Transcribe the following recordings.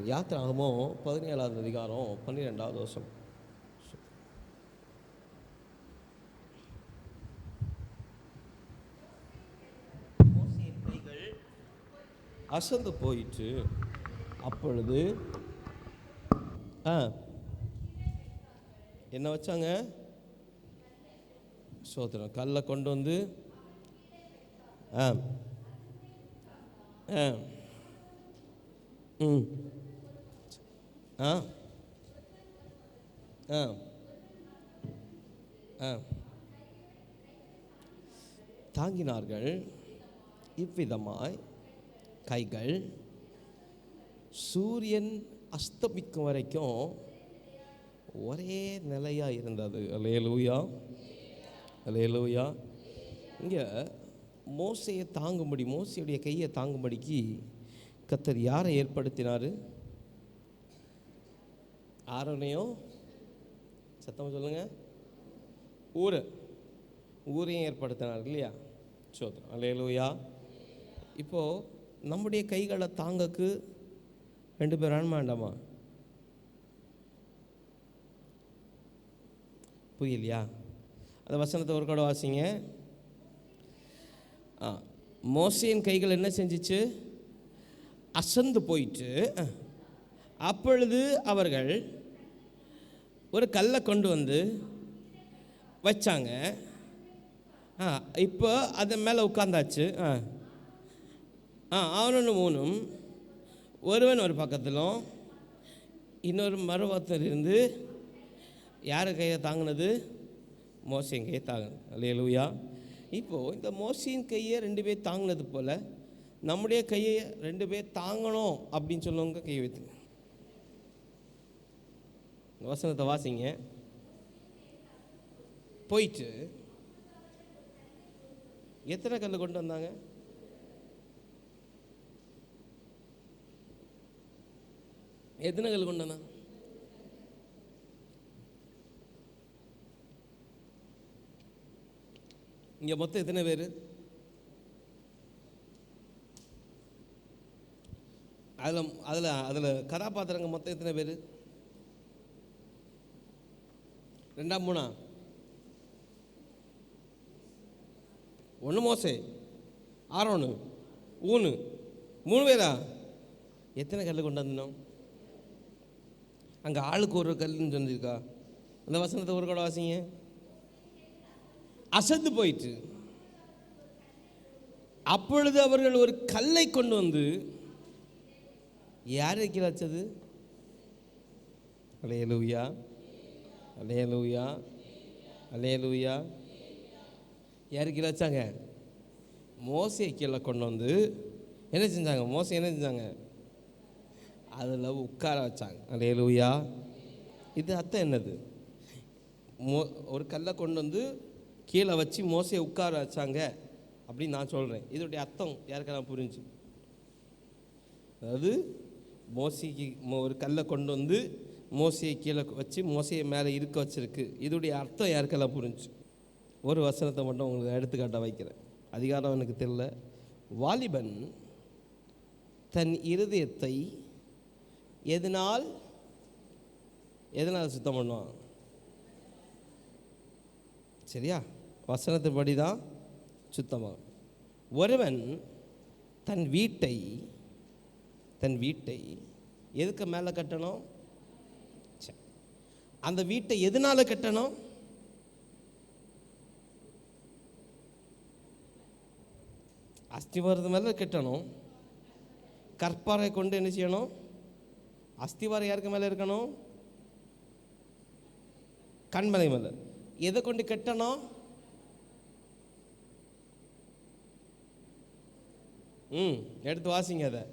யாத்திராகமம் 17வது அதிகாரம் 12வது வசனம். மோசேயின் கைகள் அசந்து போயிற்று. அப்பொழுது என்ன வச்சாங்க? சோத்திரம். கல்லை கொண்டு வந்து தாங்கினார்கள். இவ்விதமாய் கைகள் சூரியன் அஸ்தமிக்கும் வரைக்கும் ஒரே நிலையாக இருந்தது. அல்லேலூயா, அல்லேலூயா. இங்கே மோசையை தாங்கும்படி, மோசையுடைய கையை தாங்கும்படிக்கு கர்த்தர் யாரை ஏற்படுத்தினார்? ஆரோனையும், சத்தமாக சொல்லுங்க, ஊரையும் ஏற்படுத்தினார் இல்லையா? சோத்திரம். அல்லேலூயா. இப்போது நம்முடைய கைகளை தாங்கக்கு 2 பேர் வேண்டாமா? புரியலையா? அந்த வசனத்தை ஒரு கூட வாசிங்க. மோசேயின் கைகள் என்ன செஞ்சிச்சு? அசந்து போயிட்டு. அப்பொழுது அவர்கள் ஒரு கல்லை கொண்டு வந்து வச்சாங்க. இப்போ அதன் மேலே உட்காந்தாச்சு. அவனும் மூணும், ஒருவன் ஒரு பக்கத்திலும் இன்னொரு மறுபக்கத்தில் இருந்து யார் கையை தாங்கினது? மோசையின் கையை தாங்கினது. அல்லேலூயா. இப்போது இந்த மோசையின் கையை 2 பேர் தாங்கினது போல் நம்முடைய கையை 2 பேர் தாங்கணும் அப்படின்னு சொல்லுவாங்க. கையை வைத்து வசனத்தை வாசிங்க. போயிட்டு எத்தனை கல் கொண்டு வந்தாங்க? எத்தனை கல் கொண்டு வந்தாங்க? இங்கே மொத்தம் எத்தனை பேர்? அதில் கதாபாத்திரங்க மொத்தம் எத்தனை பேர்? 2 3 1 மோசே, ஆரோனு, ஊனு, 3 பேரா? எத்தனை கல் கொண்டு வந்தோம்? அங்கே ஆளுக்கு ஒரு கல்லுன்னு சொல்லியிருக்கா? அந்த வசனத்தை ஒரு கூட வாசிங்க. அசந்து போயிட்டு. அப்பொழுது அவர்கள் ஒரு கல்லை கொண்டு வந்து யார் கீழே வச்சது? அல்லேலூயா, அல்லேலூயா, அல்லேலூயா. யார் கீழே வச்சாங்க? மோசே கீழே கொண்டு வந்து என்ன செஞ்சாங்க? மோசே என்ன செஞ்சாங்க? அதில் உட்கார வச்சாங்க. அல்லேலூயா. இது அர்த்தம் என்னது? ஒரு கல்லை கொண்டு வந்து கீழே வச்சு மோசையை உட்கார வச்சாங்க அப்படின்னு நான் சொல்கிறேன். இதோடைய அர்த்தம் யாருக்கெல்லாம் புரிஞ்சு? அதாவது மோசைக்கு ஒரு கல்லை கொண்டு வந்து மோசையை கீழே வச்சு மோசையை மேலே இருக்க வச்சிருக்கு. இதோடைய அர்த்தம் யாருக்கெல்லாம் புரிஞ்சு? ஒரு வசனத்தை மட்டும் உங்களுக்கு எடுத்துக்காட்ட வைக்கிறேன். அதிகாரம் எனக்கு தெரியல. வாலிபன் தன் இருதயத்தை எதனால் சுத்தம் பண்ணுவான்? சரியா? வசனத்தின்படி தான் சுத்தமாகும். ஒருவன் தன் வீட்டை எதுக்கு மேலே கட்டணும்? அந்த வீட்டை எதனால கட்டணும்? அஸ்திவாரத்து மேலே கட்டணும். கற்பாறை கொண்டு என்ன செய்யணும்? அஸ்திவாரம் யாருக்கு மேலே இருக்கணும்? கண்மலை மேலே. எதை கொண்டு கட்டணும்? எடுத்து வாசிங்க அதை.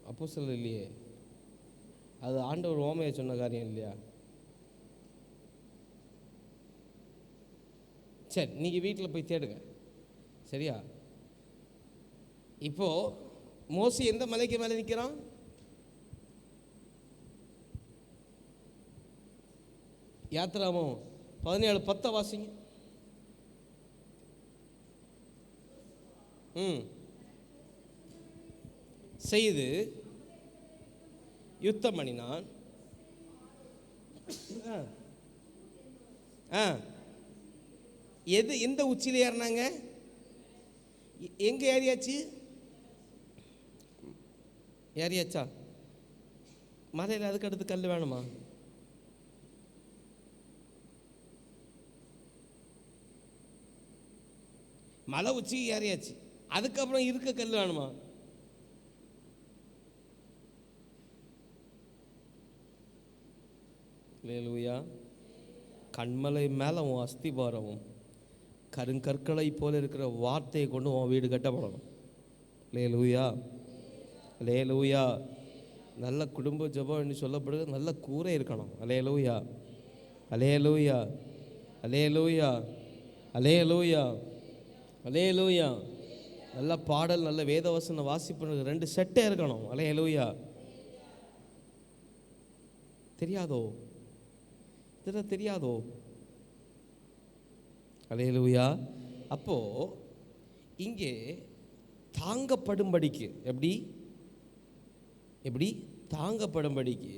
அப்போஸ்தலர் இல்லையே, அது ஆண்டவர் ஓமையை சொன்ன காரியம் இல்லையா? சரி, நீங்கள் வீட்டில் போய் தேடுங்க. சரியா? இப்போ மோசே எந்த மலைக்கு மேலே நிற்கிறான்? யாத்திராமம் 17:10 வாசிங்க. செய்து யுத்தம் பண்ணினான். எந்த உச்சியில் ஏறினாங்க? எங்க ஏறியாச்சு? ஏறியாச்சா? மலையில் அதுக்கு அடுத்து கல் வேணுமா? மலை உச்சி ஏறியாச்சு, அதுக்கப்புறம் இருக்க கல் வேணுமா? அல்லேலூயா. கண்மலை மேலே உன் அஸ்திபாரமும் கருங்கற்களை போல இருக்கிற வார்த்தையை கொண்டு உன் வீடு கட்டப்படணும். அல்லேலூயா, அல்லேலூயா. நல்ல குடும்ப ஜெபம் சொல்லப்படுது, நல்ல கூரை இருக்கணும். அல்லேலூயா, அல்லேலூயா, அல்லேலூயா, அல்லேலூயா, அல்லேலூயா. நல்ல பாடல், நல்ல வேதவசன வாசிப்பு 2 செட்டே இருக்கணும். அல்லேலூயா. தெரியாதோ? இதெல்லாம் தெரியாதோ? அல்லேலூயா. அப்போ இங்கே தாங்கப்படும்படிக்கு எப்படி தாங்கப்படும்படிக்கு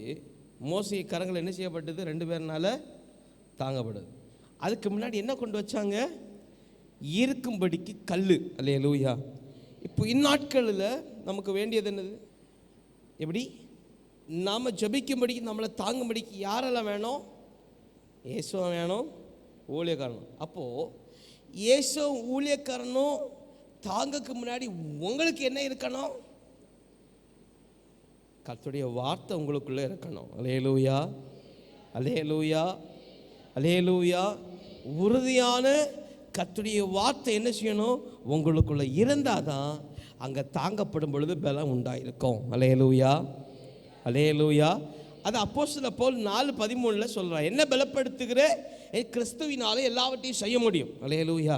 மோசே கரங்கள் என்ன செய்யப்பட்டது? 2 பேர்னால தாங்கப்படுது. அதுக்கு முன்னாடி என்ன கொண்டு வச்சாங்க? இருக்கும்படிக்கு கல். அல்லேலூயா. இப்போ இந்நாட்களில் நமக்கு வேண்டியது என்னது? எப்படி நாம் ஜபிக்கும்படிக்கு, நம்மளை தாங்கும்படிக்கு யாரெல்லாம் வேணும்? இயேசுவா வேணும், ஊழியக்காரனும். அப்போது இயேசுவும் ஊழியக்காரனும் தாங்கக்கு முன்னாடி உங்களுக்கு என்ன இருக்கணும்? கர்த்தருடைய வார்த்தை உங்களுக்குள்ளே இருக்கணும். அல்லேலூயா, அல்லேலூயா, அல்லேலூயா. உறுதியான கர்த்தருடைய வார்த்தை என்ன செய்யணும்? உங்களுக்குள்ளே இருந்தால் தான் அங்கே தாங்கப்படும் பொழுது பலம் உண்டாயிருக்கும். அல்லேலூயா, அல்லேலூயா. அது அப்போஸ்தலர் பவுல் 4:13 சொல்கிறார். என்ன பலப்படுத்துகிற? கிறிஸ்துவினாலே எல்லாவற்றையும் செய்ய முடியும். அல்லேலூயா.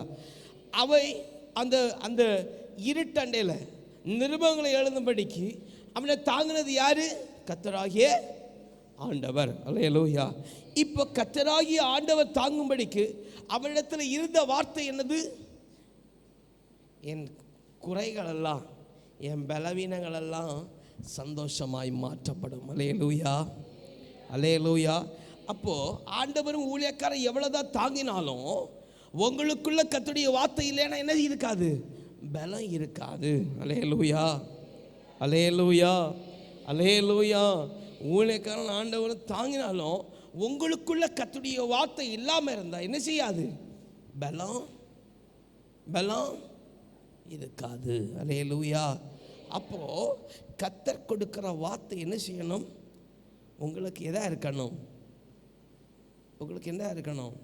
அவை அந்த அந்த இருட்டண்டையில் நிருபங்களை எழுதும்படிக்கு அவனை தாங்கினது யாரு? கர்த்தராகிய ஆண்டவர். அல்லேலூயா. இப்போ கர்த்தராகிய ஆண்டவர் தாங்கும்படிக்கு அவனிடத்தில் இருந்த வார்த்தை என்னது? என் குறைகளெல்லாம், என் பலவீனங்களெல்லாம் சந்தோஷமாய் மாற்றப்படும். அல்லேலூயா, அல்லேலூயா. அப்போது ஆண்டவரும் ஊழியக்காரன் எவ்வளோதான் தாங்கினாலும் உங்களுக்குள்ள கர்த்தருடைய வார்த்தை இல்லைன்னா என்ன இருக்காது? பலம் இருக்காது. அல்லேலூயா, அல்லேலூயா, அல்லேலூயா. ஊழியக்காரன் ஆண்டவரும் தாங்கினாலும் உங்களுக்குள்ள கர்த்தருடைய வார்த்தை இல்லாமல் இருந்தால் என்ன செய்யாது? பலம் இருக்காது. அல்லேலூயா. அப்போது கர்த்தர் கொடுக்குற வார்த்தை என்ன செய்யணும்? உங்களுக்கு எதா இருக்கணும்? உங்களுக்கு என்ன இருக்கணும்?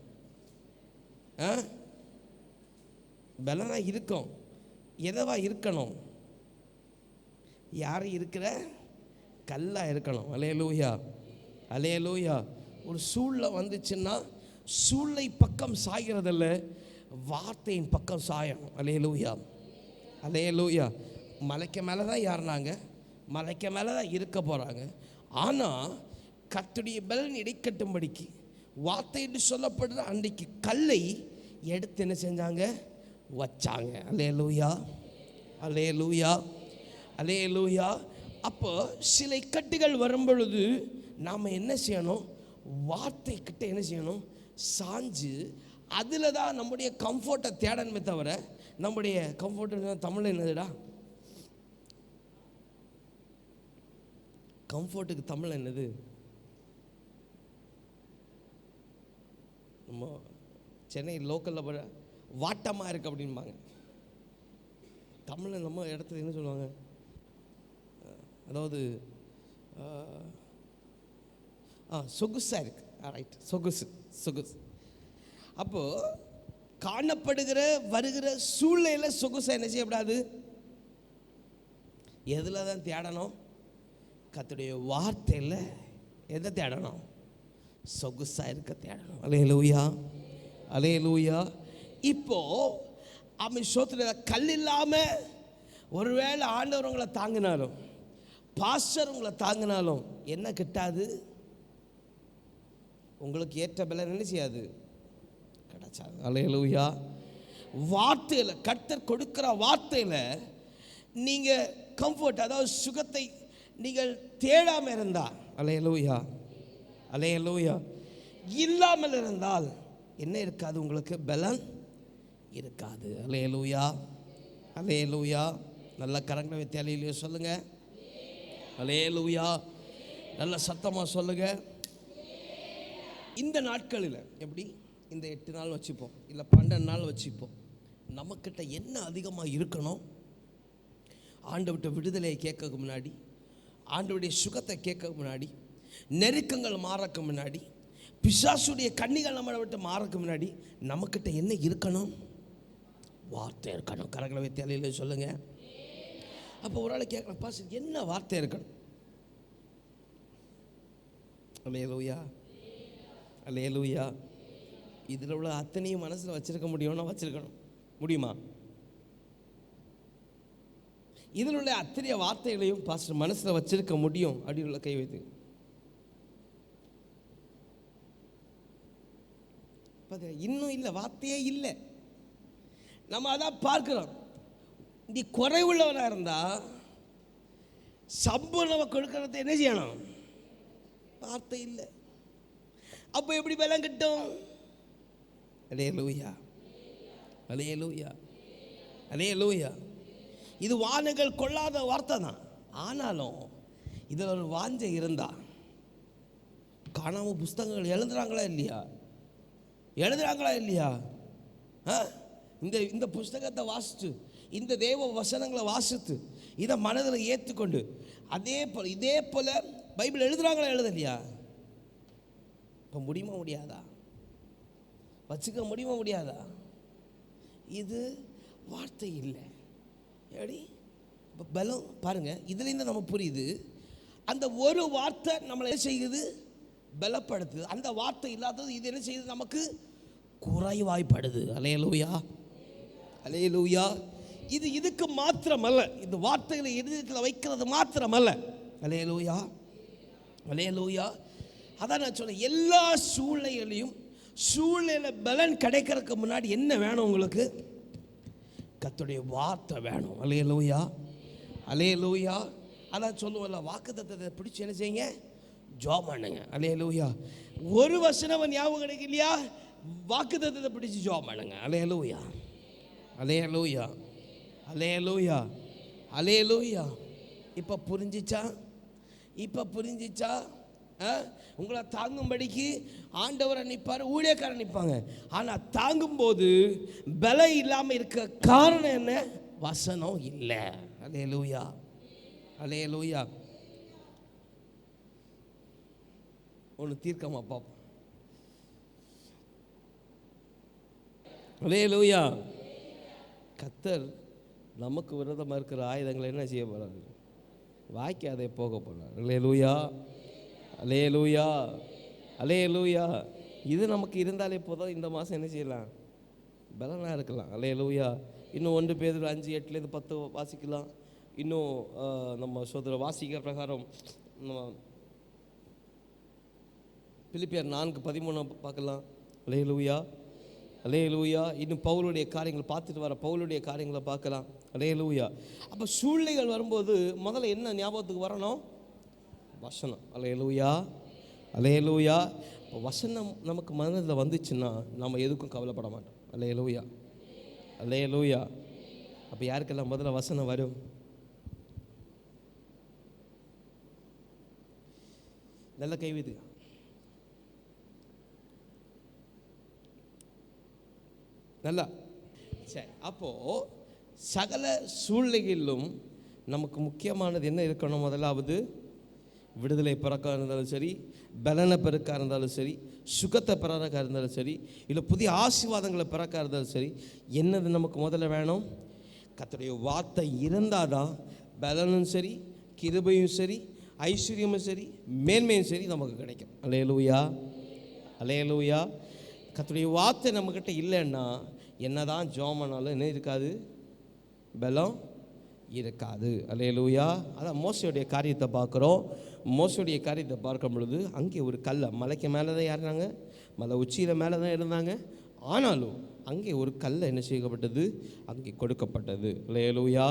பலனா இருக்கும். எதவா இருக்கணும்? யாரும் இருக்கிற கல்லா இருக்கணும். அல்லேலூயா, அல்லேலூயா. ஒரு சூழ்நிலை வந்துச்சுன்னா சூழ்நிலை பக்கம் சாகிறதில்ல, வார்த்தையின் பக்கம் சாயணும். அல்லேலூயா, அல்லேலூயா. மலைக்கு மேலே தான் ஏறினாங்க, மலைக்கு மேலே தான் இருக்க போகிறாங்க. ஆனால் கர்த்தருடைய பலன் இடைக்கட்டும்படிக்கு வார்த்தை என்று சொல்லப்படுற அன்றைக்கு கல்லை எடுத்து என்ன செஞ்சாங்க? வச்சாங்க. அல்லேலூயா, அல்லேலூயா, அல்லேலூயா. அப்போ சில கட்டுகள் வரும் பொழுது நாம் என்ன செய்யணும்? வார்த்தை கிட்ட என்ன செய்யணும்? சாஞ்சு அதில் தான் நம்முடைய கம்ஃபர்ட்டை தேடணுமே தவிர, நம்முடைய கம்ஃபர்ட் தமிழ் என்னதுடா? கம்ஃபர்ட்டுக்கு தமிழ் என்னது? நம்ம சென்னை லோக்கலில் வாட்டமாக இருக்குது அப்படின்பாங்க. தமிழில் நம்ம இடத்துல என்ன சொல்லுவாங்க? அதாவது சொகுசாக இருக்குது. ரைட், சொகுசு. அப்போது காணப்படுகிற வருகிற சூழ்நிலையில் சொகுசாக என்ன செய்யக்கூடாது? எதில் தான் தேடணும்? கர்த்தருடைய வார்த்தையில் எதை தேடணும்? சொகுசாக இருக்க தேடணும். அல்லேலூயா, அல்லேலூயா. இப்போ அவன் சோத்துல கல் இல்லாமல் ஒருவேளை ஆண்டவர் உங்களை தாங்கினாலும், பாஸ்டர் உங்களை தாங்கினாலும் என்ன கிட்டாது? உங்களுக்கு ஏற்ற பலன் என்ன செய்யாது? கிடைச்சாது. அல்லேலூயா. வார்த்தையில், கர்த்தர் கொடுக்கிற வார்த்தையில் நீங்கள் கம்ஃபர்ட், அதாவது சுகத்தை நீங்கள் தேடாமல் இருந்தால், அல்லேலூயா அல்லேலூயா, இல்லாமல் இருந்தால் என்ன இருக்காது? உங்களுக்கு பலன் இருக்காது. அல்லேலூயா அல்லேலூயா. நல்ல கரங்களை வைத்து அல்லேலூயா சொல்லுங்க. அல்லேலூயா. நல்ல சத்தமாக சொல்லுங்க. இந்த நாட்களில் எப்படி இந்த 8 நாள் வச்சுப்போம், இல்லை 12 நாள் வச்சுப்போம், நம்மக்கிட்ட என்ன அதிகமாக இருக்கணும்? ஆண்டவர்கிட்ட விடுதலையை கேட்க முன்னாடி, ஆண்டவருடைய சுகத்தை கேட்க முன்னாடி, நெருக்கங்கள் மாறக்க முன்னாடி, பிசாசுடைய கண்ணிகள் நம்மளை விட்டு மாறக்க முன்னாடி நம்மக்கிட்ட என்ன இருக்கணும்? வார்த்தை இருக்கணும். கரங்களை வைத்து அல்லேலூயா சொல்லுங்க. அப்போ ஒரு ஆள் கேட்கலாம், பாஸ்டர் என்ன வார்த்தை இருக்கணும்? அல்லேலூயா அல்லேலூயா. இதில் உள்ள அத்தனையும் மனசில் வச்சிருக்க முடியும்னா வச்சிருக்கணும். முடியுமா? இதில் உள்ள அத்தனை வார்த்தைகளையும் பாஸ்டர் மனசில் வச்சிருக்க முடியும் அப்படின்னு உள்ள கை வைத்து இன்னும் இல்லை, வார்த்தையே இல்லை. நம்ம அதான் பார்க்கிறோம். நீ குறைவுள்ளவனாக இருந்தால் சம்பூர்ணமாக கொடுக்கறது என்ன செய்யணும்? வார்த்தை இல்லை. அப்போ எப்படி பலம் கிட்டும்? அல்லேலூயா அல்லேலூயா அல்லேலூயா. இது வானங்கள் கொள்ளாத வார்த்தை தான். ஆனாலும் இதில் ஒரு வாஞ்சை இருந்தா காணாமல் புஸ்தகங்கள் எழுதுறாங்களா இல்லையா? எழுதுறாங்களா இல்லையா? இந்த புஸ்தகத்தை வாசித்து, இந்த தேவ வசனங்களை வாசித்து, இதை மனதில் ஏற்றுக்கொண்டு இதே போல் பைபிள் எழுதுறாங்களா எழுதலையா? இப்போ முடியுமா முடியாதா? வச்சுக்க முடியுமா முடியாதா? இது வார்த்தை இல்லை. எப்படி இப்போ பலம் பாருங்கள். இதுலேருந்து நம்ம புரியுது, அந்த ஒரு வார்த்தை நம்மளை என்ன செய்யுது? பலப்படுத்துது. அந்த வார்த்தை இல்லாதது இது என்ன செய்யுது? நமக்கு குறைவாய்ப்படுது. அல்லேலூயா அல்லேலூயா. இது இதுக்கு மாத்திரமல்ல, இந்த வார்த்தைகளை இதயத்தில் வைக்கிறது மாத்திரமல்ல. அல்லேலூயா அல்லேலூயா. அதான் நான் சொன்னேன், எல்லா சூழ்நிலையிலையும் சூழ்நிலை பலன் கிடைக்கிறதுக்கு முன்னாடி என்ன வேணும் உங்களுக்கு? கர்த்தருடைய வார்த்தை வேணும். அல்லேலூயா அல்லேலூயா. அதான் சொல்லுவோம்ல, வாக்குத்தத்தத்தை பிடிச்சி என்ன செய்யுங்க? ஜெபம் பண்ணுங்க. அல்லேலூயா. ஒரு வசனம் ஞாபகம் கிடைக்கலையா? வாக்குத்தத்தத்தை பிடிச்சி ஜெபம் பண்ணுங்க. அல்லேலூயா அல்லேலூயா அல்லேலூயா அல்லேலூயா. இப்போ புரிஞ்சிச்சா? இப்போ புரிஞ்சிச்சா? உங்களை தாங்கும்படிக்கு ஆண்டவரை நிற்பார், ஊழியக்காரன் நிற்பாங்க. ஆனால் தாங்கும்போது பலம் இல்லாமல் இருக்க காரணம் என்ன? வசனம் இல்லை. அல்லேலூயா அல்லேலூயா. ஒன்று தீர்க்கமா பார்ப்போம். அல்லேலூயா. கர்த்தர் நமக்கு விரோதமாக இருக்கிற ஆயுதங்களை என்ன செய்ய போகிறார்? வாய்க்காதே போக போகிறார். அல்லேலூயா அல்லேலூயா அல்லேலூயா. இது நமக்கு இருந்தாலே போதும். இந்த மாதம் என்ன செய்யலாம்? பலனாக இருக்கலாம். அல்லேலூயா. இன்னும் 1 பேதுரு 5:8-10 வாசிக்கலாம். இன்னும் நம்ம சோதர வாசிக்கிற பிரகாரம் நம்ம பிலிப்பியர் 4:13 பார்க்கலாம். அல்லேலூயா அல்லேலூயா. இன்னும் பவுலுடைய காரியங்களை பார்த்துட்டு வர பவுலுடைய காரியங்களை பார்க்கலாம். அல்லேலூயா. அப்போ சூழ்நிலைகள் வரும்போது முதல்ல என்ன ஞாபகத்துக்கு வரணும்? வசனம். அல்லேலூயா அல்லேலூயா. இப்போ வசனம் நமக்கு மனதில் வந்துச்சுன்னா நம்ம எதுக்கும் கவலைப்பட மாட்டோம். அல்லேலூயா அல்லேலூயா. அப்போ யாருக்கெல்லாம் முதல்ல வசனம் வரும்? நல்ல கைவிது. நல்லா சரி. அப்போது சகல சூழ்நிலைகளிலும் நமக்கு முக்கியமானது என்ன இருக்கணும்? முதலாவது விடுதலை பிறக்க இருந்தாலும் சரி, பலனை பிறக்க இருந்தாலும் சரி, சுகத்தை பிறக்க இருந்தாலும் சரி, இல்லை புதிய ஆசீர்வாதங்களை பிறக்க இருந்தாலும் சரி, என்னது நமக்கு முதல்ல வேணும்? கர்த்தருடைய வார்த்தை இருந்தால் தான் பலனும் சரி, கிருபையும் சரி, ஐஸ்வர்யமும் சரி, மேன்மையும் சரி நமக்கு கிடைக்கும். அல்லேலூயா அல்லேலூயா. கர்த்தருடைய வார்த்தை நம்மக்கிட்ட இல்லைன்னா என்னதான் ஜெபம் பண்ணாலும் என்ன இருக்காது, பலம் இருக்காது. அல்லேலூயா. அதான் மோசேயுடைய காரியத்தை பார்க்குறோம். மோசேயுடைய காரியத்தை பார்க்கும் பொழுது அங்கே ஒரு கல்லை, மலைக்கு மேலே தான் ஏறினாங்க, மலை உச்சியில் மேலே தான் இருந்தாங்க. ஆனாலும் அங்கே ஒரு கல்லை என்ன செய்யப்பட்டது, அங்கே கொடுக்கப்பட்டது. அல்லேலூயா.